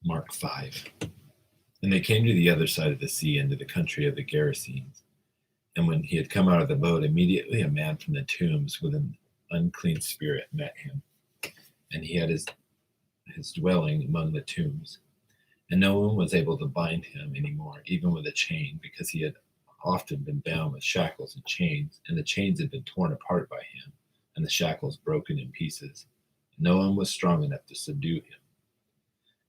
Mark 5. And they came to the other side of the sea, into the country of the Gerasenes. And when he had come out of the boat, immediately a man from the tombs with an unclean spirit met him. And he had his dwelling among the tombs. And no one was able to bind him any more, even with a chain, because he had often been bound with shackles and chains, and the chains had been torn apart by him, and the shackles broken in pieces. No one was strong enough to subdue him.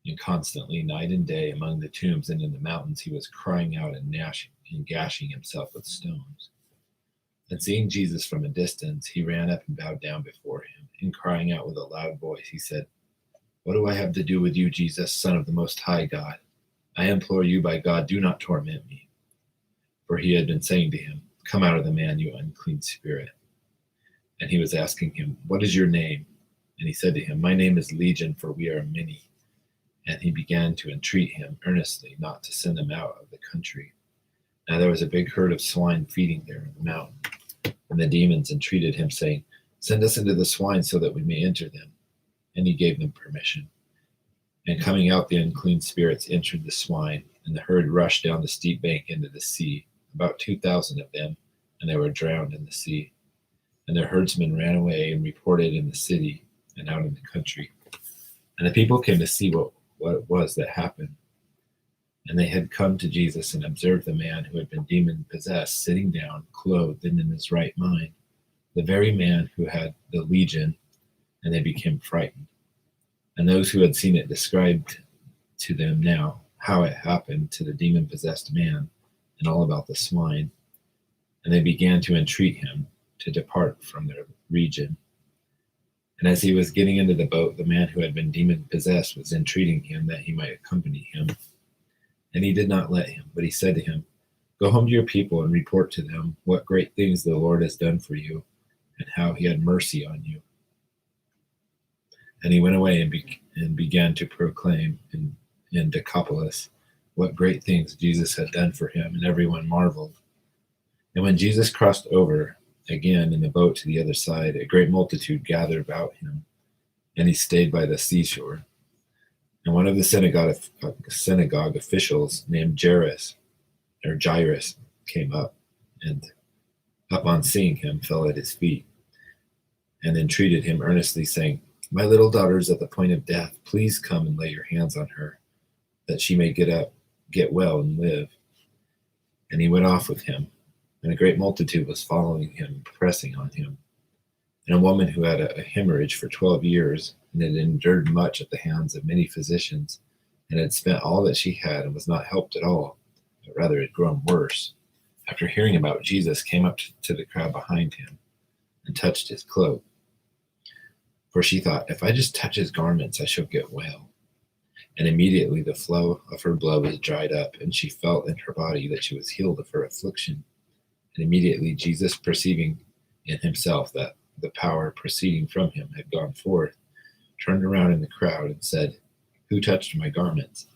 And constantly, night and day, among the tombs and in the mountains, he was crying out and gnashing and gashing himself with stones. And seeing Jesus from a distance, he ran up and bowed down before him, and crying out with a loud voice, he said, "What do I have to do with you, Jesus, Son of the Most High God? I implore you by God, do not torment me." For he had been saying to him, "Come out of the man, you unclean spirit." And he was asking him, "What is your name?" And he said to him, "My name is Legion, for we are many." And he began to entreat him earnestly not to send them out of the country. Now there was a big herd of swine feeding there in the mountain. And the demons entreated him, saying, "Send us into the swine so that we may enter them." And he gave them permission. And coming out, the unclean spirits entered the swine, and the herd rushed down the steep bank into the sea, about 2,000 of them, and they were drowned in the sea. And their herdsmen ran away and reported in the city and out in the country. And the people came to see what it was that happened. And they had come to Jesus and observed the man who had been demon-possessed sitting down, clothed and in his right mind, the very man who had the legion, and they became frightened. And those who had seen it described to them now how it happened to the demon-possessed man and all about the swine. And they began to entreat him to depart from their region. And as he was getting into the boat, the man who had been demon-possessed was entreating him that he might accompany him. And he did not let him, but he said to him, "Go home to your people and report to them what great things the Lord has done for you, and how he had mercy on you." And he went away and began to proclaim in Decapolis what great things Jesus had done for him, and everyone marveled. And when Jesus crossed over again in the boat to the other side, a great multitude gathered about him, and he stayed by the seashore. And one of the synagogue officials named Jairus came up, and upon seeing him fell at his feet, and entreated him earnestly, saying, "My little daughter is at the point of death. Please come and lay your hands on her, that she may get well and live." And he went off with him, and a great multitude was following him, pressing on him. And a woman who had a hemorrhage for 12 years, and had endured much at the hands of many physicians, and had spent all that she had, and was not helped at all, but rather had grown worse, after hearing about Jesus, came up to the crowd behind him, and touched his cloak. For she thought, "If I just touch his garments, I shall get well." And immediately the flow of her blood was dried up, and she felt in her body that she was healed of her affliction. And immediately Jesus, perceiving in himself that the power proceeding from him had gone forth, turned around in the crowd and said, "Who touched my garments?"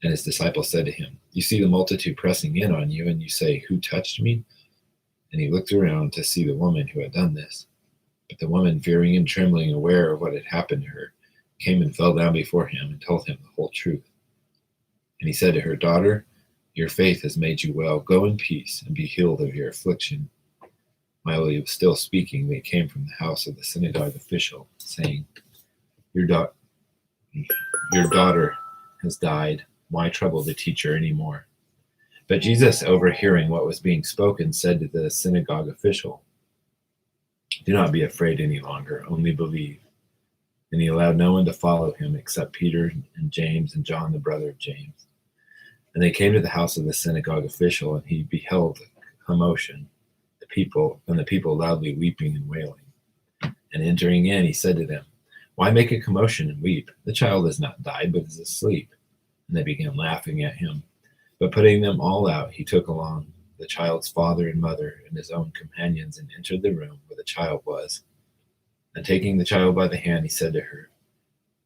And his disciples said to him, "You see the multitude pressing in on you, and you say, 'Who touched me?'" And he looked around to see the woman who had done this. But the woman, fearing and trembling, aware of what had happened to her, came and fell down before him and told him the whole truth. And he said to her, "Daughter, your faith has made you well. Go in peace and be healed of your affliction." While he was still speaking, they came from the house of the synagogue official, saying, Your daughter has died. Why trouble the teacher anymore?" But Jesus, overhearing what was being spoken, said to the synagogue official, "Do not be afraid any longer, only believe." And he allowed no one to follow him except Peter and James and John, the brother of James. And they came to the house of the synagogue official, and he beheld a commotion, the people loudly weeping and wailing. And entering in, he said to them, "Why make a commotion and weep? The child has not died, but is asleep." And they began laughing at him. But putting them all out, he took along the child's father and mother and his own companions, and entered the room where the child was. And taking the child by the hand, he said to her,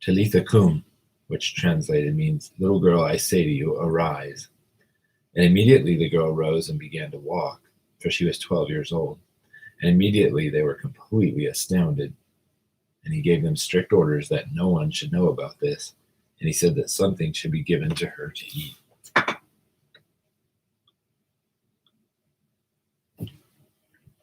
"Talitha cum," which translated means, "Little girl, I say to you, arise." And immediately the girl rose and began to walk, for she was 12 years old. And immediately they were completely astounded. And he gave them strict orders that no one should know about this, And he said that something should be given to her to eat.